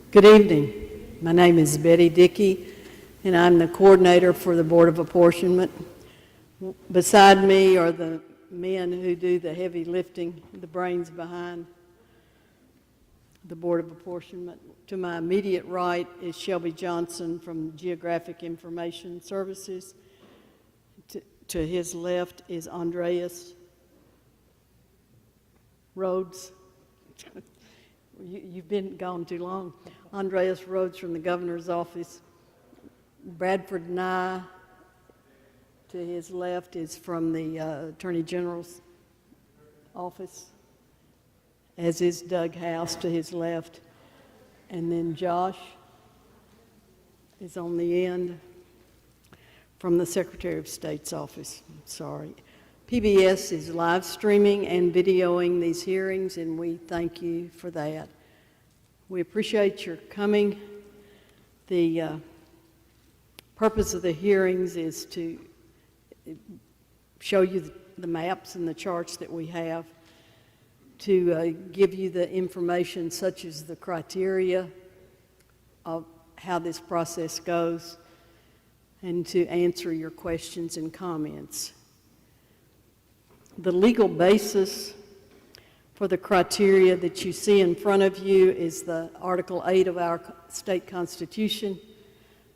Good evening. My name is Betty Dickey, and I'm the coordinator for the Board of Apportionment. Beside me are the men who do the heavy lifting, the brains behind the Board of Apportionment. To my immediate right is Shelby Johnson from Geographic Information Services. To his left is Andreas Rhodes. You've been gone too long. Andreas Rhodes from the governor's office. Bradford Nye to his left is from the Attorney General's office, as is Doug House to his left. And then Josh is on the end from the Secretary of State's office. Sorry. PBS is live streaming and videoing these hearings, and we thank you for that. We appreciate your coming. The purpose of the hearings is to show you the maps and the charts that we have, to give you the information such as the criteria of how this process goes, and to answer your questions and comments. The legal basis for the criteria that you see in front of you is the Article 8 of our state constitution,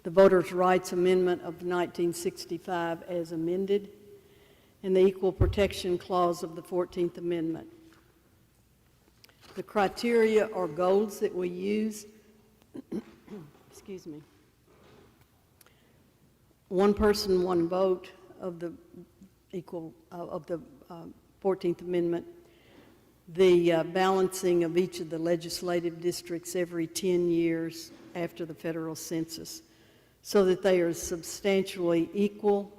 the Voters' Rights Amendment of 1965 as amended, and the Equal Protection Clause of the 14th Amendment. The criteria or goals that we use, excuse me, one person, one vote of the 14th Amendment, the balancing of each of the legislative districts every 10 years after the federal census, so that they are substantially equal,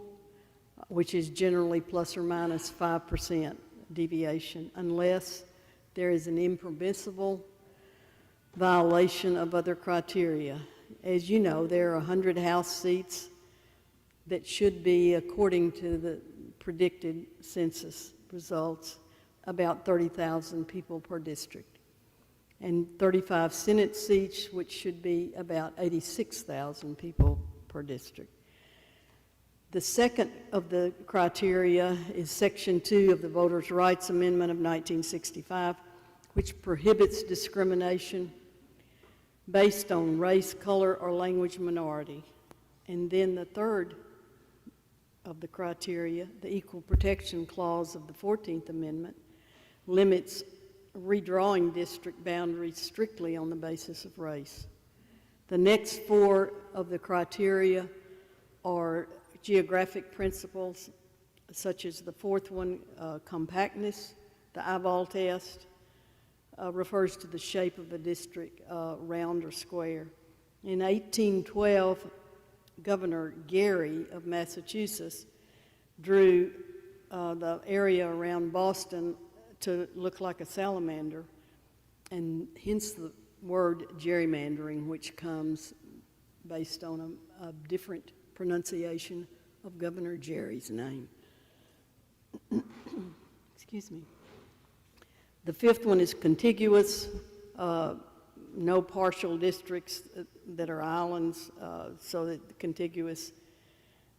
which is generally plus or minus 5% deviation, unless there is an impermissible violation of other criteria. As you know, there are 100 House seats that should be, according to the predicted census results, about 30,000 people per district, and 35 Senate seats, which should be about 86,000 people per district. The second of the criteria is Section 2 of the Voters' Rights Amendment of 1965, which prohibits discrimination based on race, color, or language minority. And then the third of the criteria, the Equal Protection Clause of the 14th Amendment, limits redrawing district boundaries strictly on the basis of race. The next four of the criteria are geographic principles, such as the fourth one, compactness. The eyeball test refers to the shape of a district, round or square. In 1812, Governor Gary of Massachusetts drew the area around Boston to look like a salamander, and hence the word gerrymandering, which comes based on a different pronunciation of Governor Jerry's name. Excuse me. The fifth one is contiguous, no partial districts that are islands, so that contiguous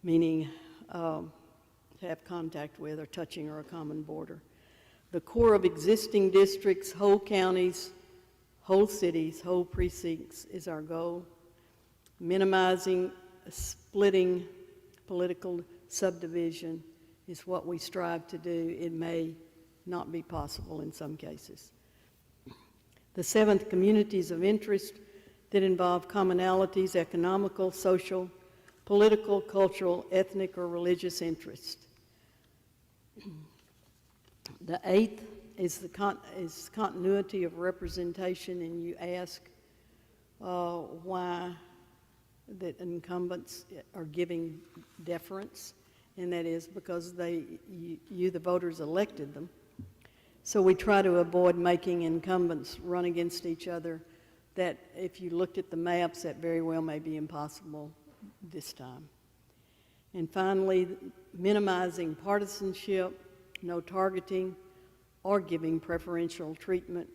meaning have contact with or touching or a common border. The core of existing districts, whole counties, whole cities, whole precincts is our goal. Minimizing, splitting political subdivision is what we strive to do. It may not be possible in some cases. The seventh, communities of interest that involve commonalities, economical, social, political, cultural, ethnic, or religious interest. The eighth is continuity of representation, and you ask why that incumbents are giving deference, and that is because you, the voters, elected them. So we try to avoid making incumbents run against each other. That if you looked at the maps, that very well may be impossible this time. And finally, minimizing partisanship, no targeting or giving preferential treatment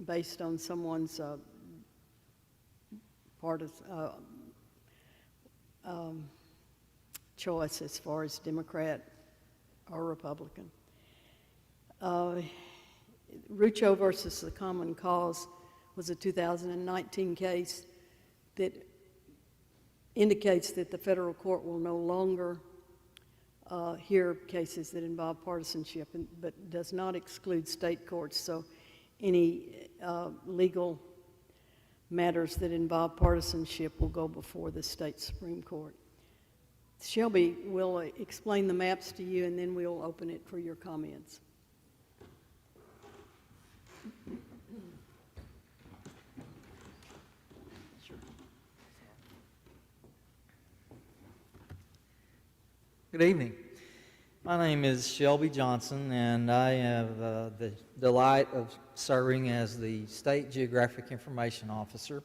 based on someone's choice as far as Democrat or Republican. Rucho versus the Common Cause was a 2019 case that indicates that the federal court will no longer hear cases that involve partisanship, but does not exclude state courts. So any legal matters that involve partisanship will go before the state Supreme Court. Shelby will explain the maps to you, and then we'll open it for your comments. Good evening. My name is Shelby Johnson, and I have the delight of serving as the State Geographic Information Officer.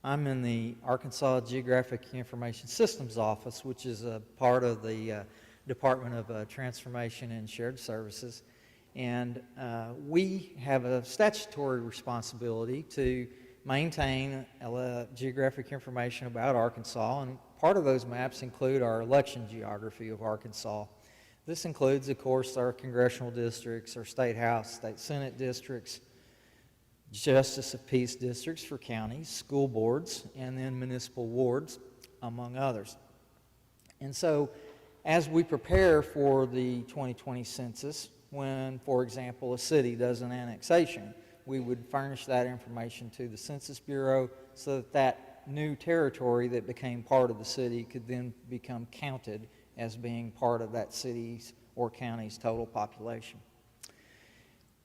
I'm in the Arkansas Geographic Information Systems Office, which is a part of the Department of Transformation and Shared Services. And we have a statutory responsibility to maintain geographic information about Arkansas, and part of those maps include our election geography of Arkansas. This includes, of course, our congressional districts, our state house, state senate districts, justice of peace districts for counties, school boards, and then municipal wards, among others. And so, as we prepare for the 2020 census, when, for example, a city does an annexation, we would furnish that information to the Census Bureau so that that new territory that became part of the city could then become counted as being part of that city's or county's total population.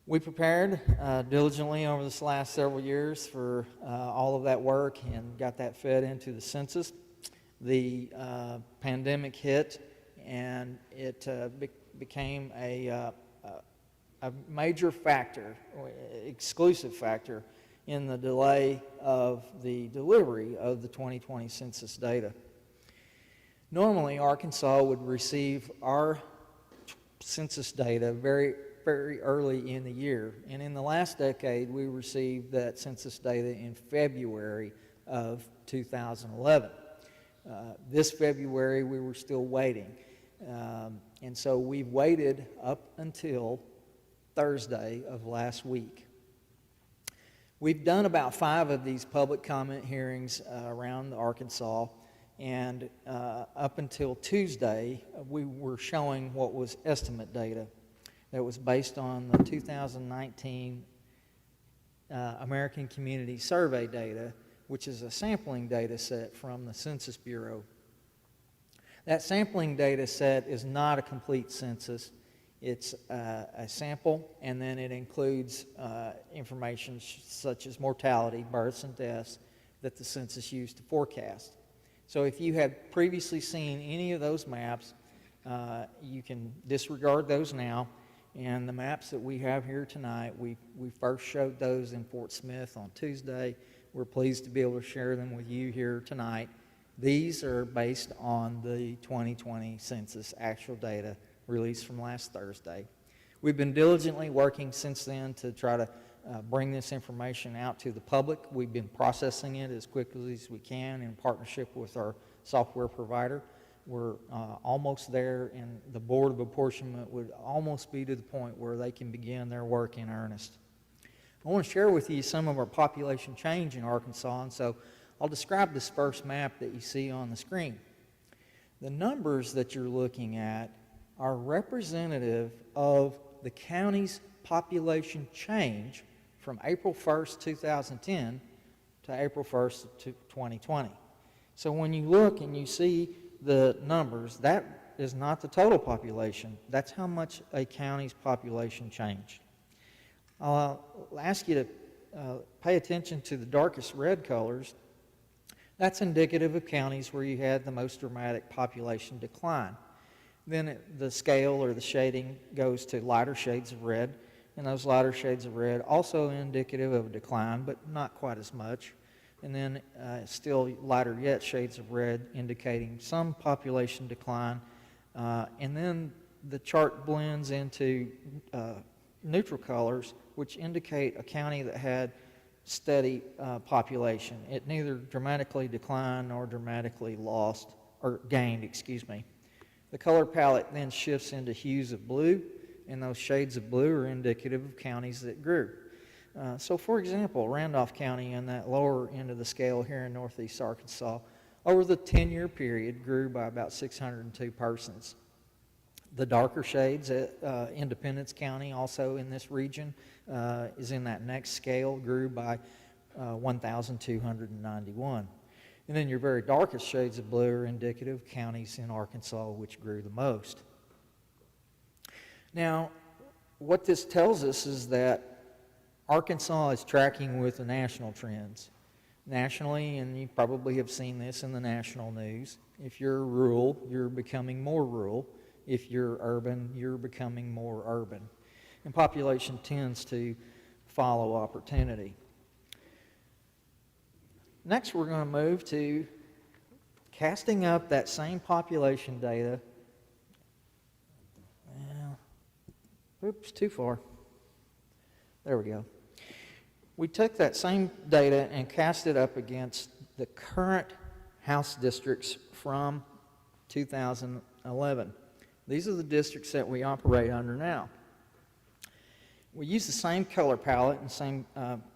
We prepared diligently over this last several years for all of that work and got that fed into the census. The pandemic hit, and it became a major factor, exclusive factor, in the delay of the delivery of the 2020 census data. Normally, Arkansas would receive our census data very early in the year, and in the last decade, we received that census data in February of 2011. This February, we were still waiting, and so we've waited up until Thursday of last week. We've done about 5 of these public comment hearings around Arkansas, and up until Tuesday, we were showing what was estimate data that was based on the 2019 American Community Survey data, which is a sampling data set from the Census Bureau. That sampling data set is not a complete census. It's a sample, and then it includes information such as mortality, births, and deaths that the census used to forecast. So if you had previously seen any of those maps, you can disregard those now. And the maps that we have here tonight, we first showed those in Fort Smith on Tuesday. We're pleased to be able to share them with you here tonight. These are based on the 2020 census actual data released from last Thursday. We've been diligently working since then to try to bring this information out to the public. We've been processing it as quickly as we can in partnership with our software provider. We're almost there, and the Board of Apportionment would almost be to the point where they can begin their work in earnest. I want to share with you some of our population change in Arkansas, and so I'll describe this first map that you see on the screen. The numbers that you're looking at are representative of the county's population change from April 1st, 2010 to April 1st, 2020. So when you look and you see the numbers, that is not the total population. That's how much a county's population changed. I'll ask you to pay attention to the darkest red colors. That's indicative of counties where you had the most dramatic population decline. Then the scale or the shading goes to lighter shades of red, and those lighter shades of red also indicative of a decline, but not quite as much. And then still lighter yet shades of red indicating some population decline. And then the chart blends into neutral colors, which indicate a county that had steady population. It neither dramatically declined nor dramatically lost or gained, excuse me. The color palette then shifts into hues of blue, and those shades of blue are indicative of counties that grew. So for example, Randolph County in that lower end of the scale here in northeast Arkansas, over the 10-year period grew by about 602 persons. The darker shades at Independence County, also in this region, is in that next scale, grew by 1,291. And then your very darkest shades of blue are indicative of counties in Arkansas which grew the most. Now, what this tells us is that Arkansas is tracking with the national trends. Nationally, and you probably have seen this in the national news, if you're rural, you're becoming more rural. If you're urban, you're becoming more urban. And population tends to follow opportunity. Next, we're going to move to casting up that same population data. Oops, too far. There we go. We took that same data and cast it up against the current House districts from 2011. These are the districts that we operate under now. We use the same color palette and same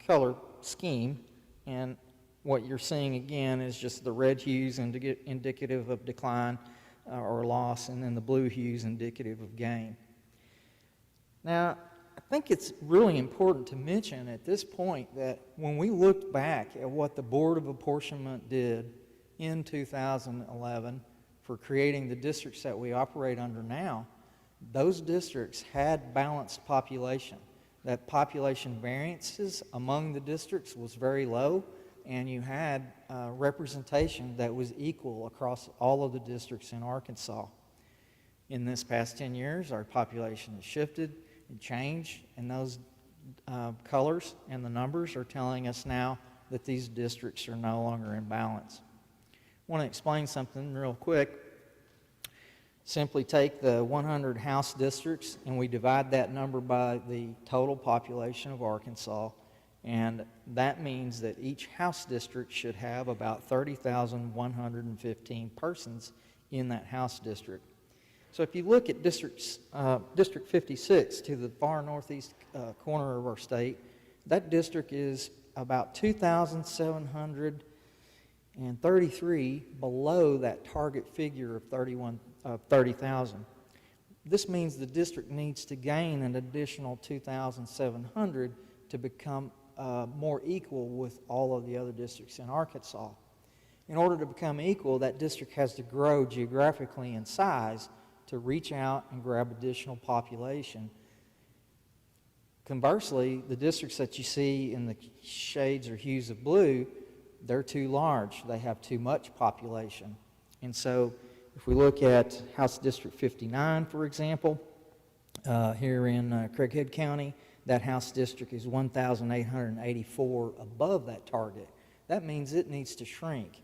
color scheme, and what you're seeing again is just the red hues indicative of decline or loss, and then the blue hues indicative of gain. Now, I think it's really important to mention at this point that when we looked back at what the Board of Apportionment did in 2011 for creating the districts that we operate under now, those districts had balanced population. That population variances among the districts was very low, and you had representation that was equal across all of the districts in Arkansas. In this past 10 years, our population has shifted and changed, and those colors and the numbers are telling us now that these districts are no longer in balance. I want to explain something real quick. Simply take the 100 House districts and we divide that number by the total population of Arkansas, and that means that each House district should have about 30,115 persons in that House district. So if you look at District 56 to the far northeast corner of our state, that district is about 2,733 below that target figure of 30,000. This means the district needs to gain an additional 2,700 to become more equal with all of the other districts in Arkansas. In order to become equal, that district has to grow geographically in size to reach out and grab additional population. Conversely, the districts that you see in the shades or hues of blue, they're too large. They have too much population. And so if we look at House District 59, for example, here in Craighead County, that House district is 1,884 above that target. That means it needs to shrink.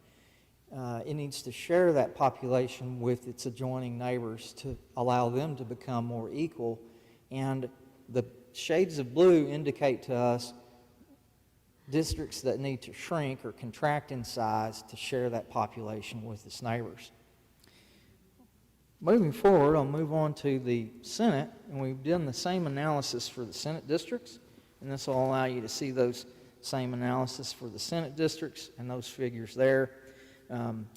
It needs to share that population with its adjoining neighbors to allow them to become more equal. And the shades of blue indicate to us districts that need to shrink or contract in size to share that population with its neighbors. Moving forward, I'll move on to the Senate, and we've done the same analysis for the Senate districts, and this will allow you to see those same analysis for the Senate districts and those figures there.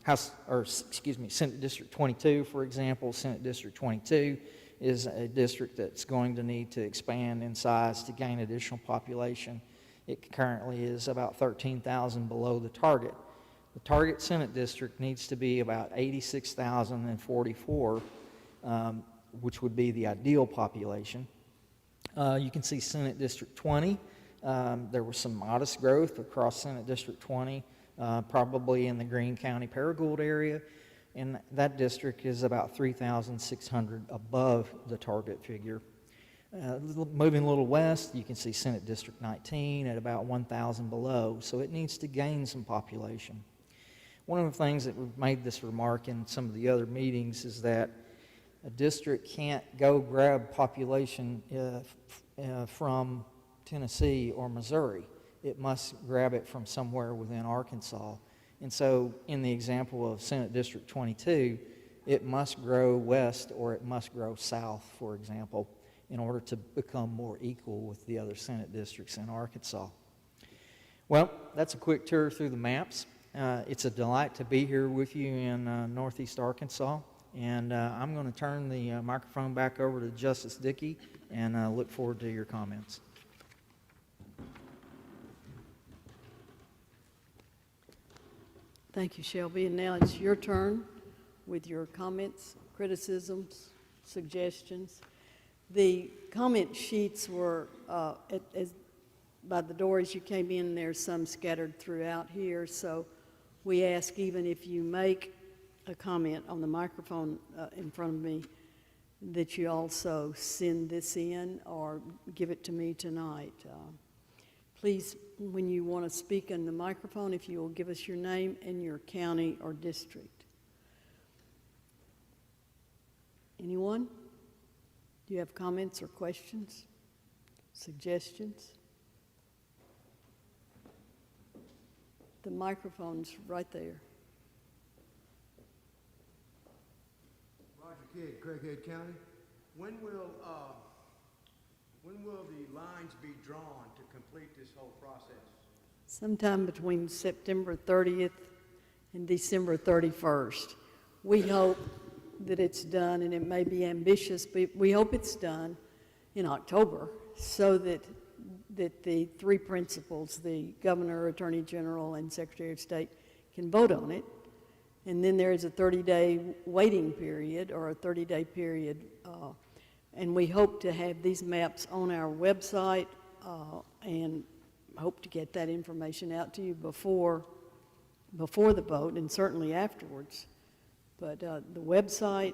Senate District 22, for example. Senate District 22 is a district that's going to need to expand in size to gain additional population. It currently is about 13,000 below the target. The target Senate district needs to be about 86,044, which would be the ideal population. You can see Senate District 20. There was some modest growth across Senate District 20, probably in the Greene County Paragould area, and that district is about 3,600 above the target figure. Moving a little west, you can see Senate District 19 at about 1,000 below, so it needs to gain some population. One of the things that we've made this remark in some of the other meetings is that a district can't go grab population from Tennessee or Missouri. it must grab it from somewhere within Arkansas. And so in the example of Senate District 22, it must grow west or it must grow south, for example, in order to become more equal with the other Senate districts in Arkansas. Well, that's a quick tour through the maps. It's a delight to be here with you in Northeast Arkansas. And I'm going to turn the microphone back over to Justice Dickey and look forward to your comments. Thank you, Shelby. And now it's your turn with your comments, criticisms, suggestions. The comment sheets were by the door as you came in. There's some scattered throughout here. So we ask, even if you make a comment on the microphone in front of me, that you also send this in or give it to me tonight. Please, when you want to speak in the microphone, if you will give us your name and your county or district. Anyone? Do you have comments or questions, suggestions? The microphone's right there. Roger Kidd, Craighead County. When will the lines be drawn to complete this whole process? Sometime between September 30th and December 31st. We hope that it's done, and it may be ambitious, but we hope it's done in October so that the three principals, the governor, attorney general, and secretary of state, can vote on it. And then there is a 30-day waiting period or a 30-day period. And we hope to have these maps on our website and hope to get that information out to you before the vote and certainly afterwards. But the website,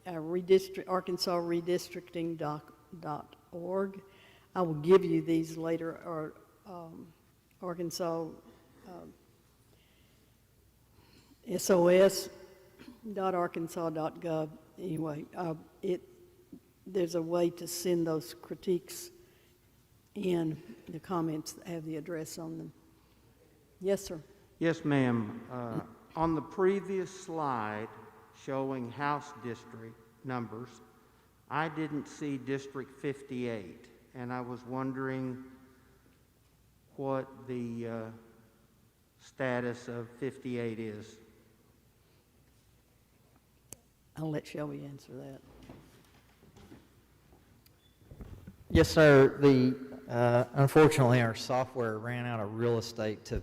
Arkansas Redistricting.org. I will give you these later, or Arkansas sos.arkansas.gov. Anyway, there's a way to send those critiques in, the comments that have the address on them. Yes, sir. Yes, ma'am. On the previous slide showing House district numbers, I didn't see District 58, and I was wondering what the status of 58 is. I'll let Shelby answer that. Yes, sir. Unfortunately, our software ran out of real estate to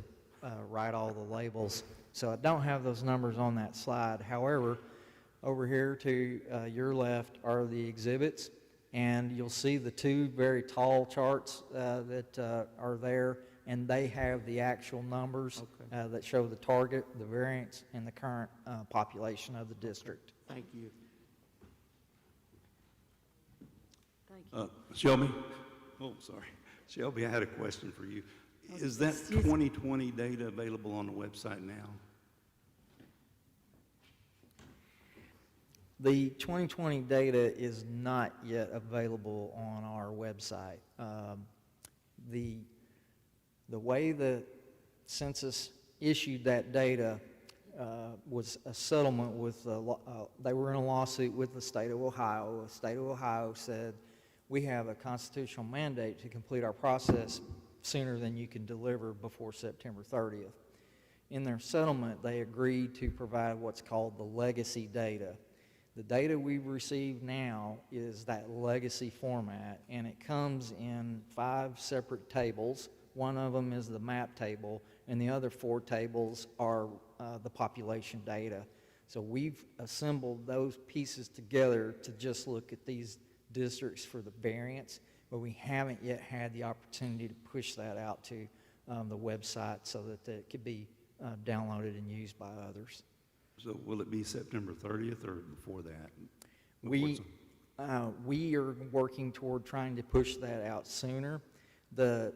write all the labels, so I don't have those numbers on that slide. However, over here to your left are the exhibits, and you'll see the two very tall charts that are there, and they have the actual numbers that show the target, the variance, and the current population of the district. Thank you. Thank you. Shelby? Oh, sorry. Shelby, I had a question for you. Is that 2020 data available on the website now? The 2020 data is not yet available on our website. The way the census issued that data was a settlement with, they were in a lawsuit with the state of Ohio. The state of Ohio said, we have a constitutional mandate to complete our process sooner than you can deliver before September 30th. In their settlement, they agreed to provide what's called the legacy data. The data we receive now is that legacy format, and it comes in 5 separate tables. One of them is the map table, and the other 4 tables are the population data. So we've assembled those pieces together to just look at these districts for the variance, but we haven't yet had the opportunity to push that out to the website so that it could be downloaded and used by others. So will it be September 30th or before that? We are working toward trying to push that out sooner. The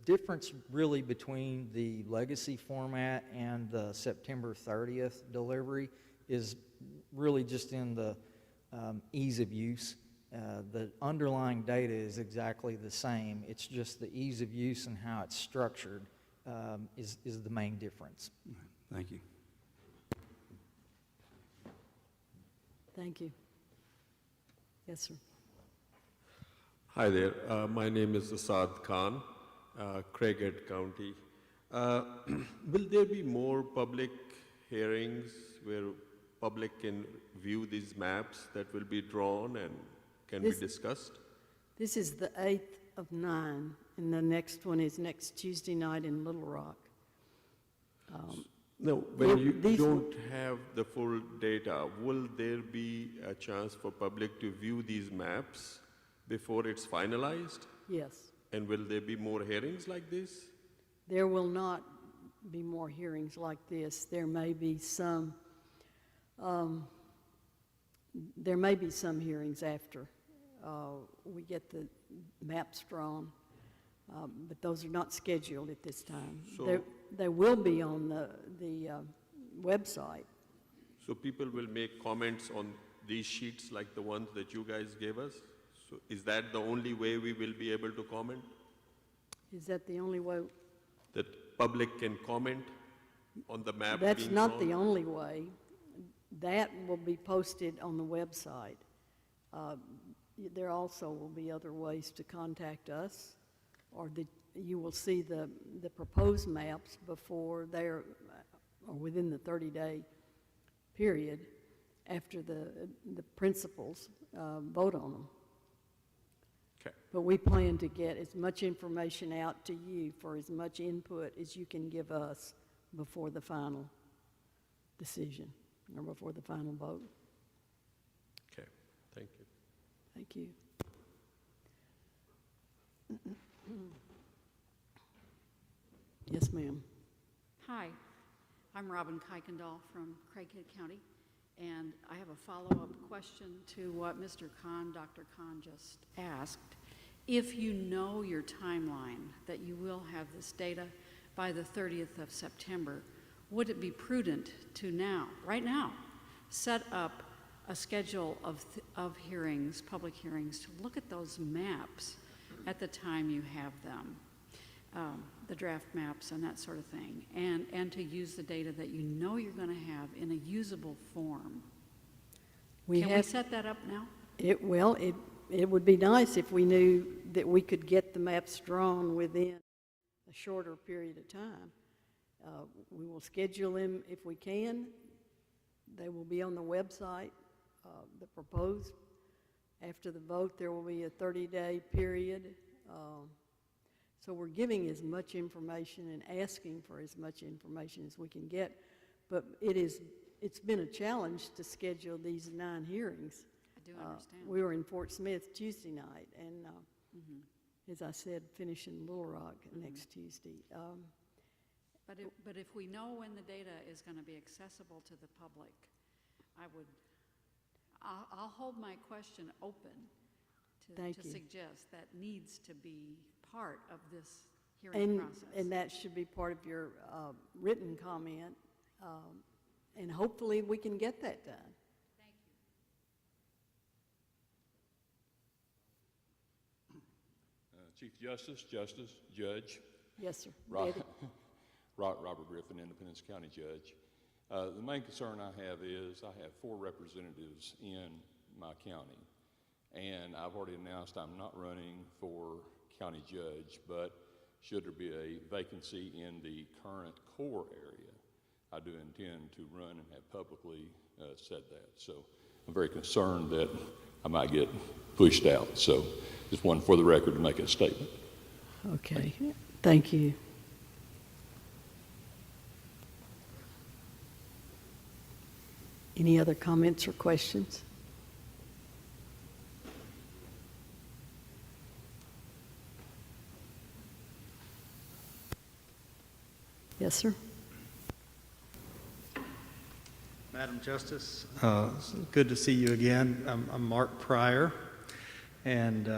difference really between the legacy format and the September 30th delivery is really just in the ease of use. The underlying data is exactly the same. It's just the ease of use and how it's structured is the main difference. Thank you. Thank you. Yes, sir. Hi there. My name is Asad Khan, Craighead County. Will there be more public hearings where public can view these maps that will be drawn and can be This- discussed? This is the 8th of 9, and the next one is next Tuesday night in Little Rock. No, when you these will- don't have the full data, will there be a chance for public to view these maps before it's finalized? Yes. And will there be more hearings like this? There will not be more hearings like this. There may be some hearings after we get the maps drawn, but those are not scheduled at this time. So- They will be on the website. So people will make comments on these sheets like the ones that you guys gave us? So is that the only way we will be able to comment? Is that the only way? That public can comment on the map That's being not drawn? the only way. That will be posted on the website. There also will be other ways to contact us, or you will see the proposed maps before they're, or within the 30-day period after the principals vote on them. Okay. But we plan to get as much information out to you for as much input as you can give us before the final decision or before the final vote. Okay, thank you. Thank you. Yes, ma'am. Hi, I'm Robin Kuykendall from Craighead County, and I have a follow-up question to what Mr. Khan, Dr. Khan just asked. If you know your timeline, that you will have this data by the 30th of September, would it be prudent to now, right now, set up a schedule of hearings, public hearings, to look at those maps at the time you have them? The draft maps and that sort of thing, and to use the data that you know you're going to have in a usable form. Can we set that up now? It would be nice if we knew that we could get the maps drawn within a shorter period of time. We will schedule them if we can. They will be on the website, the proposed. After the vote, there will be a 30-day period. So we're giving as much information and asking for as much information as we can get. But it's been a challenge to schedule these 9 hearings. I do understand. We were in Fort Smith Tuesday night, and as I said, finish in Little Rock next Tuesday. But if we know when the data is going to be accessible to the public, I'll hold my question open Thank to you. suggest that needs to be part of this hearing process. And that should be part of your written comment, and hopefully we can get that done. Thank you. Chief Justice, Judge, Yes, sir. Robert Eddie? Griffin, Independence County Judge. The main concern I have is I have 4 representatives in my county, and I've already announced I'm not running for county judge, but should there be a vacancy in the current core area, I do intend to run and have publicly said that. So I'm very concerned that I might get pushed out. So just one for the record to make a statement. Okay, thank you. Any other comments or questions? Yes, sir. Madam Justice, it's good to see you again. I'm Mark Pryor, and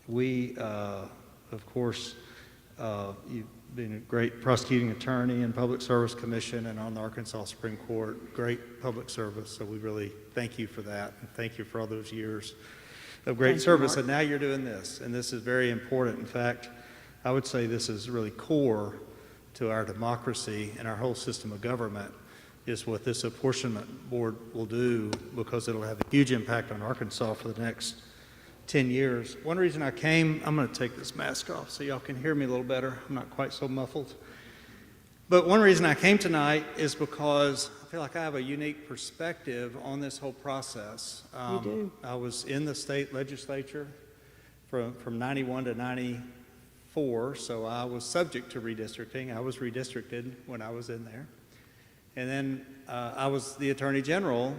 we, of course, you've been a great prosecuting attorney in Public Service Commission and on the Arkansas Supreme Court. Great public service, so we really thank you for that, and thank you for all those years. great Thank you, service, Mark. and now you're doing this, and this is very important. In fact, I would say this is really core to our democracy and our whole system of government, is what this apportionment board will do, because it'll have a huge impact on Arkansas for the next 10 years. One reason I came, I'm going to take this mask off so y'all can hear me a little better. I'm not quite so muffled. But one reason I came tonight is because I feel like I have a unique perspective on this whole process. You do. I was in the state legislature from 91 to 94, so I was subject to redistricting. I was redistricted when I was in there. And then I was the Attorney General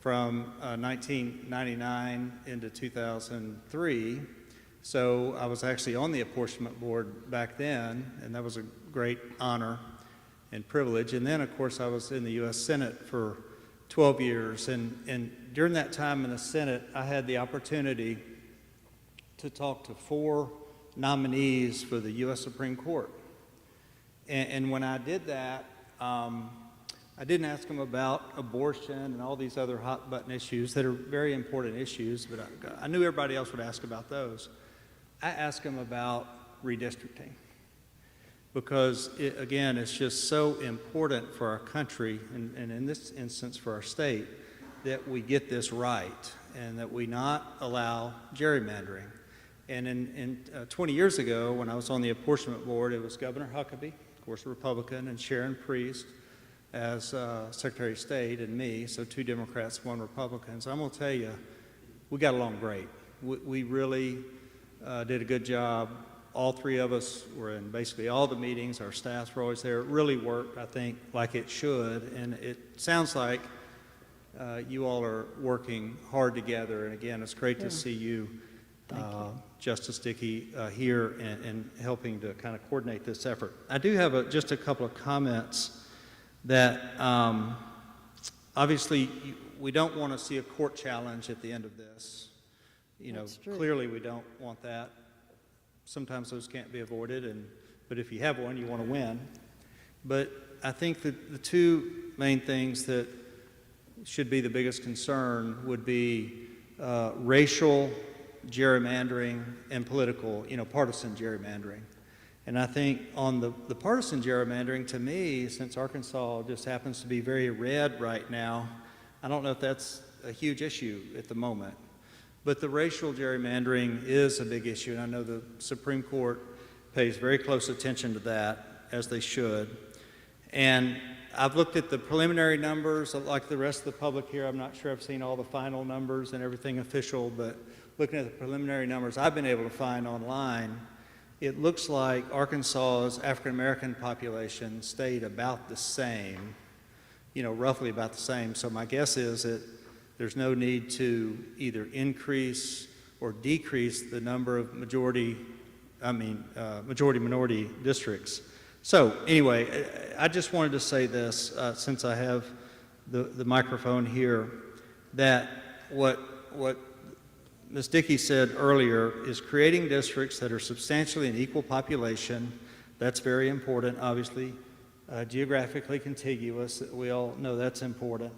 from 1999 into 2003. So I was actually on the apportionment board back then, and that was a great honor and privilege. And then, of course, I was in the U.S. Senate for 12 years. And during that time in the Senate, I had the opportunity to talk to 4 nominees for the U.S. Supreme Court. And when I did that, I didn't ask them about abortion and all these other hot button issues that are very important issues, but I knew everybody else would ask about those. I asked them about redistricting, because again, it's just so important for our country, and in this instance for our state, that we get this right and that we not allow gerrymandering. And 20 years ago, when I was on the apportionment board, it was Governor Huckabee, of course a Republican, and Sharon Priest as Secretary of State, and me, so 2 Democrats, 1 Republican. So I'm going to tell you, we got along great. We really did a good job. All 3 of us were in basically all the meetings. Our staffs were always there. It really worked, I think, like it should. And it sounds like you all are working hard together. And again, it's great to see you, Justice Dickey, here and helping to kind of coordinate this effort. I do have just a couple of comments that obviously we don't want to see a court challenge at the end of this. You know, That's true. clearly we don't want that. Sometimes those can't be avoided, but if you have one, you want to win. But I think that the 2 main things that should be the biggest concern would be racial gerrymandering and political, partisan gerrymandering. And I think on the partisan gerrymandering, to me, since Arkansas just happens to be very red right now, I don't know if that's a huge issue at the moment. But the racial gerrymandering is a big issue, and I know the Supreme Court pays very close attention to that, as they should. And I've looked at the preliminary numbers, like the rest of the public here. I'm not sure I've seen all the final numbers and everything official, but looking at the preliminary numbers I've been able to find online, it looks like Arkansas's African-American population stayed about the same, roughly about the same. So my guess is that there's no need to either increase or decrease the number of majority-minority districts. So anyway, I just wanted to say this, since I have the microphone here, that what Ms. Dickey said earlier is creating districts that are substantially an equal population. That's very important, obviously. Geographically contiguous, we all know that's important.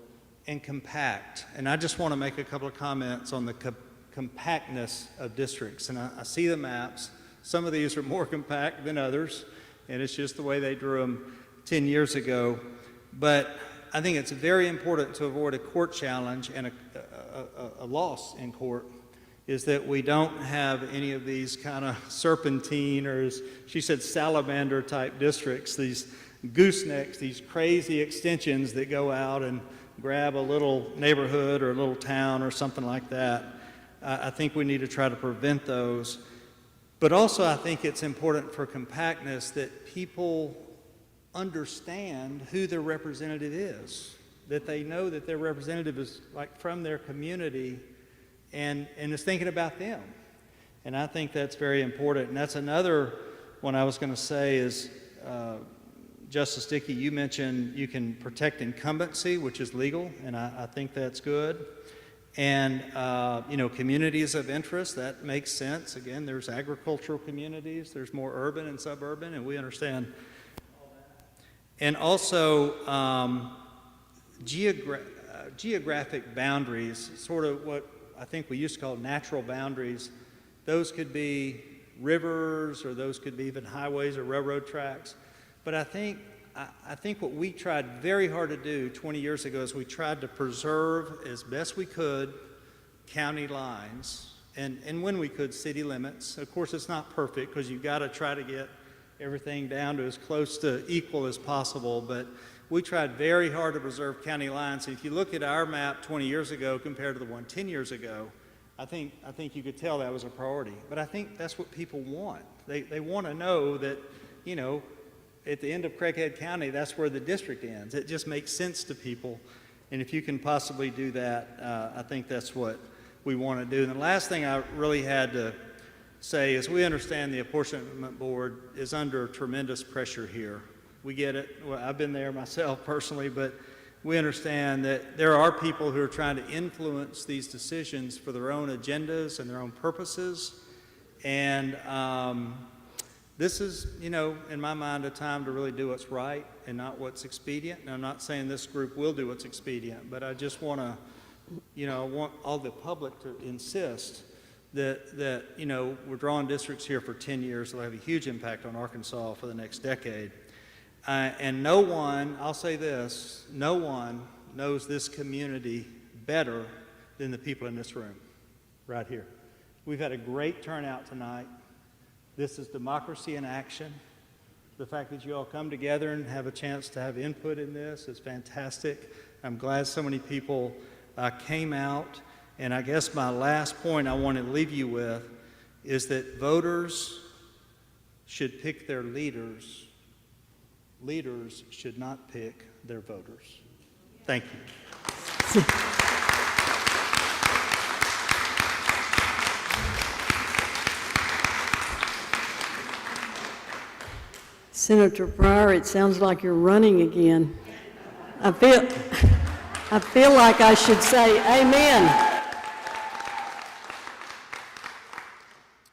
And compact. And I just want to make a couple of comments on the compactness of districts. And I see the maps. Some of these are more compact than others, and it's just the way they drew them 10 years ago. But I think it's very important to avoid a court challenge and a loss in court, is that we don't have any of these kind of serpentine, or as she said, salamander type districts, these goosenecks, these crazy extensions that go out and grab a little neighborhood or a little town or something like that. I think we need to try to prevent those. But also I think it's important for compactness that people understand who their representative is, that they know that their representative is like from their community and is thinking about them. And I think that's very important. And that's another one I was going to say is, Justice Dickey, you mentioned you can protect incumbency, which is legal, and I think that's good. And, communities of interest, that makes sense. Again, there's agricultural communities, there's more urban and suburban, and we understand all that. And also, geographic boundaries, sort of what I think we used to call natural boundaries. Those could be rivers, or those could be even highways or railroad tracks. But I think what we tried very hard to do 20 years ago is we tried to preserve as best we could county lines, and when we could, city limits. Of course, it's not perfect, because you've got to try to get everything down to as close to equal as possible, but we tried very hard to preserve county lines. And if you look at our map 20 years ago compared to the one 10 years ago, I think you could tell that was a priority. But I think that's what people want. They want to know that, you know, at the end of Craighead County, that's where the district ends. It just makes sense to people. And if you can possibly do that, I think that's what we want to do. And the last thing I really had to say is we understand the Apportionment Board is under tremendous pressure here. We get it. Well, I've been there myself personally, but we understand that there are people who are trying to influence these decisions for their own agendas and their own purposes. And this is, you know, in my mind, a time to really do what's right and not what's expedient. And I'm not saying this group will do what's expedient, but I just want to, you know, I want all the public to insist that, you know, we're drawing districts here for 10 years that will have a huge impact on Arkansas for the next decade. And no one, I'll say this, no one knows this community better than the people in this room, right here. We've had a great turnout tonight. This is democracy in action. The fact that you all come together and have a chance to have input in this is fantastic. I'm glad so many people came out. And I guess my last point I want to leave you with is that voters should pick their leaders. Leaders should not pick their voters. Thank you. Senator Pryor, it sounds like you're running again. I feel like I should say amen.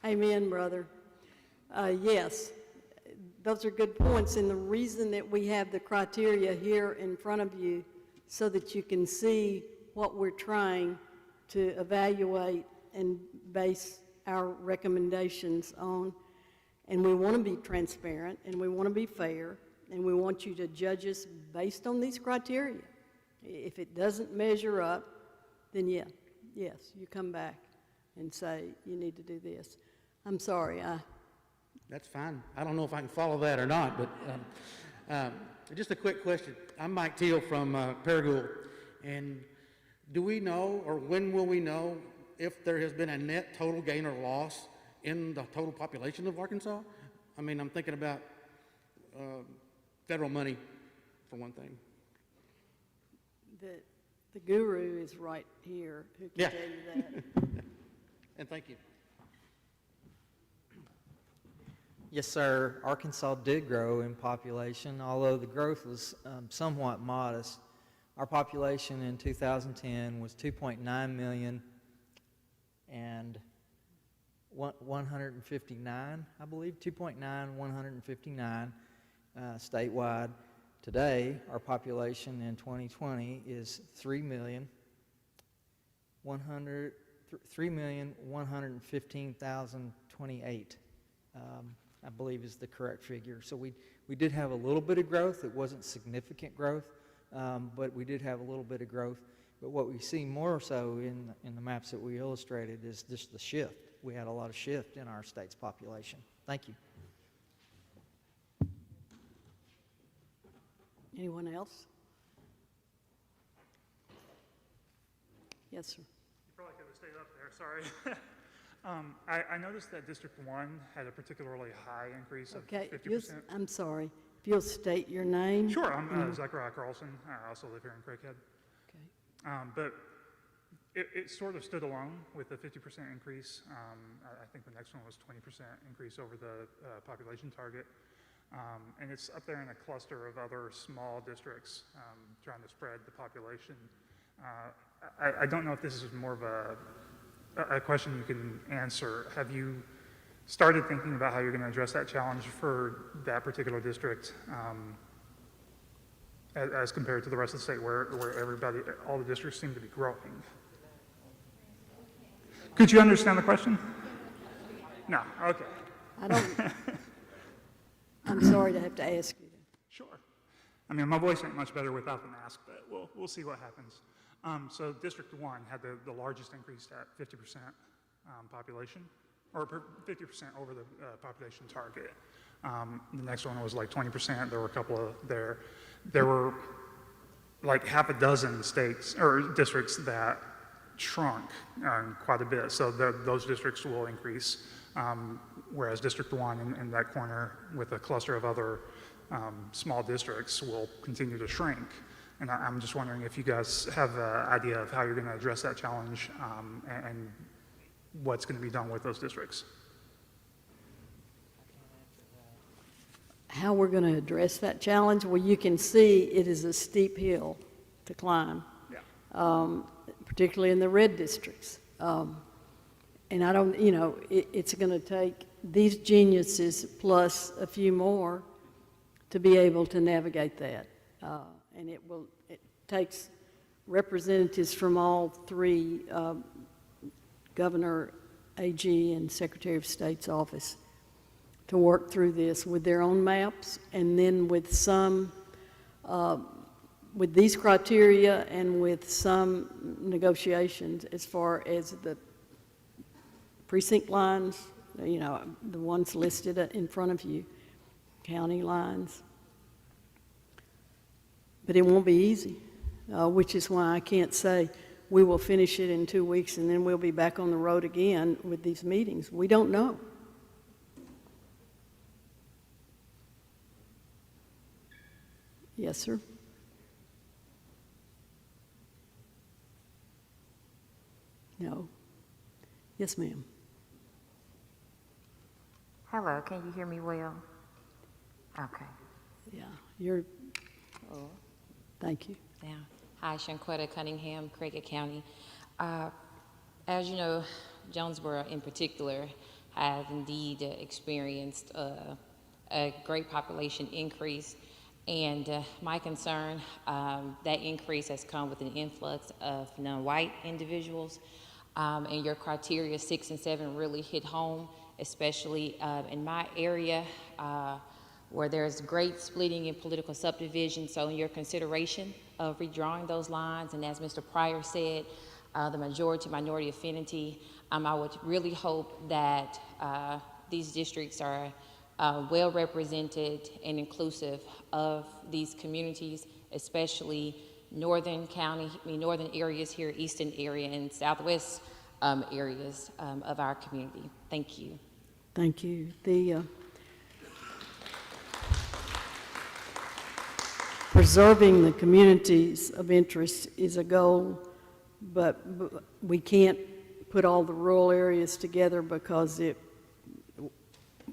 Amen, brother. Yes, those are good points, and the reason that we have the criteria here in front of you so that you can see what we're trying to evaluate and base our recommendations on. And we want to be transparent, and we want to be fair, and we want you to judge us based on these criteria. If it doesn't measure up, then yes, you come back and say you need to do this. I'm sorry. That's fine. I don't know if I can follow that or not, but just a quick question. I'm Mike Teal from Paragould, and do we know, or when will we know, if there has been a net total gain or loss in the total population of Arkansas? I mean, I'm thinking about federal money, for one thing. The guru is right here who can tell you that. And thank you. Yes, sir. Arkansas did grow in population, although the growth was somewhat modest. Our population in 2010 was 2.9 million and 159, I believe, 2.9, 159 statewide. Today, our population in 2020 is 3,115,028. I believe is the correct figure. So we did have a little bit of growth. It wasn't significant growth, but we did have a little bit of growth. But what we see more so in the maps that we illustrated is just the shift. We had a lot of shift in our state's population. Thank you. Anyone else? Yes, sir. You probably could have stayed up there, sorry. I noticed that District 1 had a particularly high increase of 50%. I'm sorry. If you'll state your name. Sure, I'm Zachariah Carlson. I also live here in Craighead. Okay. But it sort of stood alone with the 50% increase. I think the next one was 20% increase over the population target. And it's up there in a cluster of other small districts trying to spread the population. I don't know if this is more of a question you can answer. Have you started thinking about how you're going to address that challenge for that particular district as compared to the rest of the state where everybody, all the districts seem to be growing? Could you understand the question? No, okay. I don't, I'm sorry to have to ask you. Sure. I mean, my voice ain't much better without the mask, but we'll see what happens. So District 1 had the largest increase at 50% population, or 50% over the population target. The next one was like 20%. There were a couple of there were like half a dozen states or districts that shrunk quite a bit. So those districts will increase, whereas District 1 in that corner with a cluster of other small districts will continue to shrink. And I'm just wondering if you guys have an idea of how you're going to address that challenge and what's going to be done with those districts. How we're going to address that challenge? Well, you can see it is a steep hill to climb, particularly in the red districts. And I don't, you know, it's going to take these geniuses plus a few more to be able to navigate that. And it takes representatives from all three, Governor, AG, and Secretary of State's office to work through this with their own maps, and then with some, with these criteria and with some negotiations as far as the precinct lines, you know, the ones listed in front of you, county lines. But it won't be easy, which is why I can't say we will finish it in 2 weeks and then we'll be back on the road again with these meetings. We don't know. Yes, sir. No. Yes, ma'am. Hello, can you hear me well? Okay. Yeah, you're, thank you. Yeah. Hi, Shanquetta Cunningham, Craighead County. As you know, Jonesboro in particular has indeed experienced a great population increase. And my concern, that increase has come with an influx of non-white individuals. And your criteria 6 and 7 really hit home, especially in my area where there's great splitting in political subdivision. So in your consideration of redrawing those lines, and as Mr. Pryor said, the majority-minority affinity, I would really hope that these districts are well represented and inclusive of these communities, especially northern areas here, eastern area, and southwest areas of our community. Thank you. Thank you. The preserving the communities of interest is a goal, but we can't put all the rural areas together because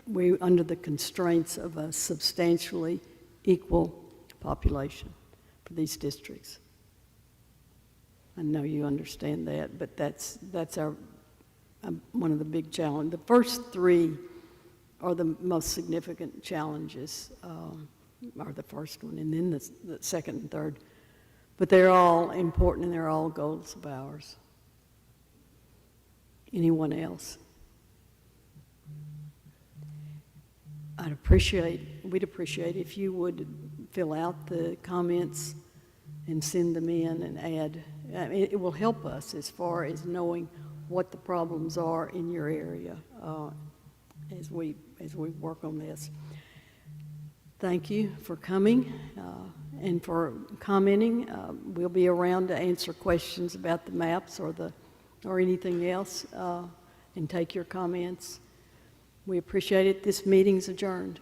we're under the constraints of a substantially equal population for these districts. I know you understand that, but that's our one of the big challenges. The first three are the most significant challenges, are the first one, and then the second and third. But they're all important and they're all goals of ours. Anyone else? We'd appreciate if you would fill out the comments and send them in and add. I mean, it will help us as far as knowing what the problems are in your area as we work on this. Thank you for coming and for commenting. We'll be around to answer questions about the maps or anything else and take your comments. We appreciate it. This meeting's adjourned.